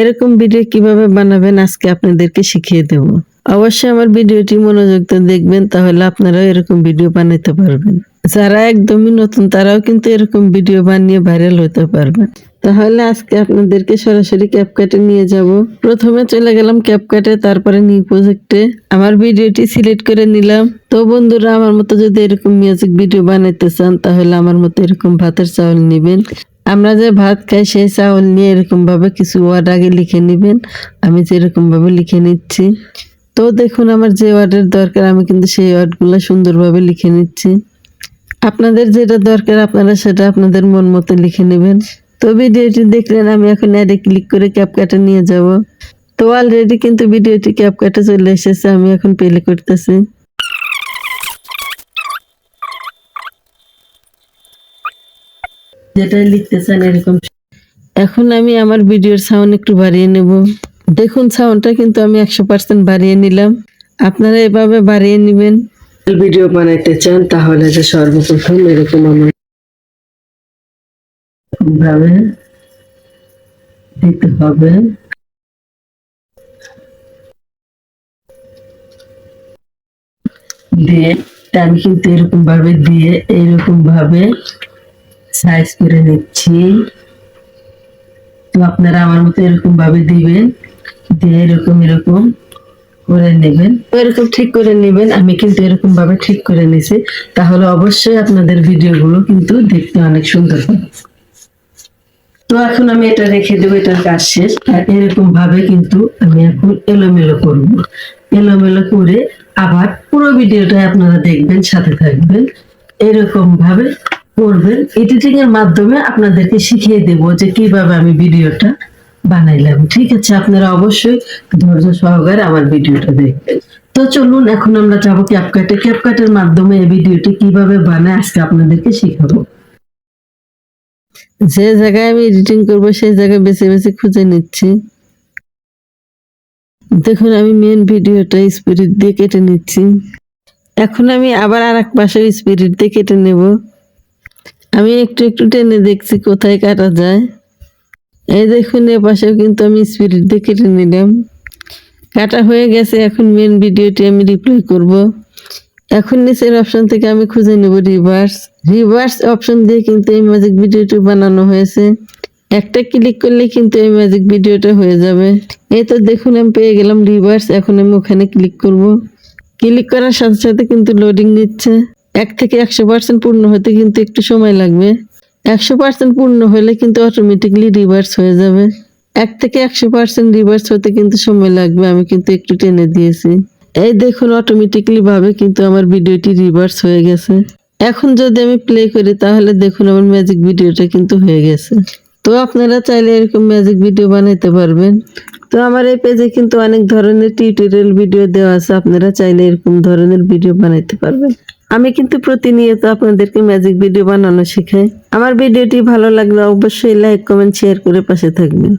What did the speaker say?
এরকম ভিডিও কিভাবে বানাবেন আজকে আপনাদেরকে শিখিয়ে দেব। অবশ্যই আমার ভিডিওটি মনোযোগ দিয়ে দেখবেন, তাহলে আপনারাও এরকম ভিডিও বানাতে পারবেন। যারা একদমই নতুন তারাও কিন্তু এরকম ভিডিও বানিয়ে ভাইরাল হতে পারবেন। তাহলে আজকে আপনাদেরকে সরাসরি ক্যাপকাটে নিয়ে যাব। প্রথমে চলে গেলাম ক্যাপকাটে, তারপরে নিউ প্রজেক্টে আমার ভিডিওটি সিলেক্ট করে নিলাম। তো বন্ধুরা, আমার মতো যদি এরকম মিউজিক ভিডিও বানাইতে চান তাহলে আমার মতো এরকম ভাতের চাউল নেবেন। আমরা যে ভাত খাই সেই চাউল নিয়ে এরকম ভাবে কিছু ওয়ার্ড আগে লিখে নেবেন। আমি যেরকম ভাবে লিখে নিচ্ছি। তো দেখুন, আমার যে ওয়ার্ডের দরকার আমি কিন্তু সেই ওয়ার্ডগুলো সুন্দরভাবে লিখে নিচ্ছি। আপনাদের যেটা দরকার আপনারা সেটা আপনাদের মন মতো লিখে নেবেন। তো ভিডিওটি দেখলেন, আমি এখন অ্যাডে ক্লিক করে ক্যাপকাটে নিয়ে যাব। তো অলরেডি কিন্তু ভিডিওটি ক্যাপকাটে চলে এসেছে, আমি এখন প্লে করতেছি। যেটা লিখতে চান এরকম। এখন আমি আমার ভিডিওর সাউন্ড একটু বাড়িয়ে নেব। দেখুন, সাউন্ডটা কিন্তু আমি 100% বাড়িয়ে নিলাম। আপনারা এভাবে বাড়িয়ে নেবেন। ভিডিও বানাইতে চান তাহলে যে সর্বপ্রথম এরকম আমার ভাবে দিতে হবে। দিয়ে আমি কিন্তু এরকম ভাবে দিয়ে এরকম ভাবে সাইজ করে নিচ্ছি। তো আপনারা আমার মতো এরকম ভাবে দিবেন, দিয়ে এরকম এরকম করে নেবেন। এরকম ঠিক করে নেবেন। আমি কিন্তু এরকম ভাবে ঠিক করে নিছি, তাহলে অবশ্যই আপনাদের ভিডিওগুলো কিন্তু দেখতে অনেক সুন্দর হবে। তো এখন আমি এটা রেখে দেবো, এটার কাজ শেষ। আর এরকম ভাবে কিন্তু আমি এখন এলোমেলো করব। এলোমেলো করে আবার পুরো ভিডিওটা আপনারা দেখবেন, সাথে থাকবেন। এরকম ভাবে করবেন। এডিটিং এর মাধ্যমে আপনাদেরকে শিখিয়ে দেব যে কিভাবে আমি ভিডিওটা বানাইলাম। ঠিক আছে, আপনারা অবশ্যই ধৈর্য সহকারে আমার ভিডিওটা দেখবেন। তো চলুন এখন আমরা যাবো ক্যাপকাটে। ক্যাপকাটের মাধ্যমে এই ভিডিওটি কিভাবে বানায় আজকে আপনাদেরকে শিখাবো। যে জায়গায় আমি এডিটিং করব সেই জায়গায় বেছে বেছে খুঁজে নিচ্ছি। দেখুন, আমি মেন ভিডিওটা স্পিরিট দিয়ে কেটে নিচ্ছি। এখন আমি আবার আর এক পাশে স্পিরিট দিয়ে কেটে নেব। আমি একটু একটু টেনে দেখছি কোথায় কাটা যায়। এই দেখুন, এ পাশেও কিন্তু আমি স্পিরিট দিয়ে কেটে নিলাম। কাটা হয়ে গেছে। এখন মেন ভিডিওটি আমি রিপ্লাই করব। এখন নিচের অপশন থেকে আমি খুঁজে নেব রিভার্স। রিভার্স অপশন দিয়ে কিন্তু এই ম্যাজিক ভিডিওটি বানানো হয়েছে। একটা ক্লিক করলে কিন্তু এই ম্যাজিক ভিডিওটা হয়ে যাবে। এই তো দেখুন, আমি পেয়ে গেলাম রিভার্স। এখন আমি ওখানে ক্লিক করব। ক্লিক করার সাথে সাথে কিন্তু লোডিং নিচ্ছে। 1 থেকে 100% পূর্ণ হতে কিন্তু একটু সময় লাগবে। 100% পূর্ণ হলে কিন্তু অটোমেটিকলি রিভার্স হয়ে যাবে। 1 থেকে 100% রিভার্স হতে কিন্তু সময় লাগবে। আমি কিন্তু একটু টেনে দিয়েছি। এই দেখুন, অটোমেটিকলি ভাবে কিন্তু আমার ভিডিওটি রিভার্স হয়ে গেছে। এখন যদি আমি প্লে করি তাহলে দেখুন আমার ম্যাজিক ভিডিওটা কিন্তু হয়ে গেছে। তো আপনারা চাইলে এরকম ম্যাজিক ভিডিও বানাইতে পারবেন। তো আমার এই পেজে কিন্তু অনেক ধরনের টিউটোরিয়াল ভিডিও দেওয়া আছে, আপনারা চাইলে এরকম ধরনের ভিডিও বানাইতে পারবেন। আমি কিন্তু প্রতিনিয়ত আপনাদেরকে ম্যাজিক ভিডিও বানানো শেখাই। আমার ভিডিওটি ভালো লাগলে অবশ্যই লাইক, কমেন্ট, শেয়ার করে পাশে থাকবেন।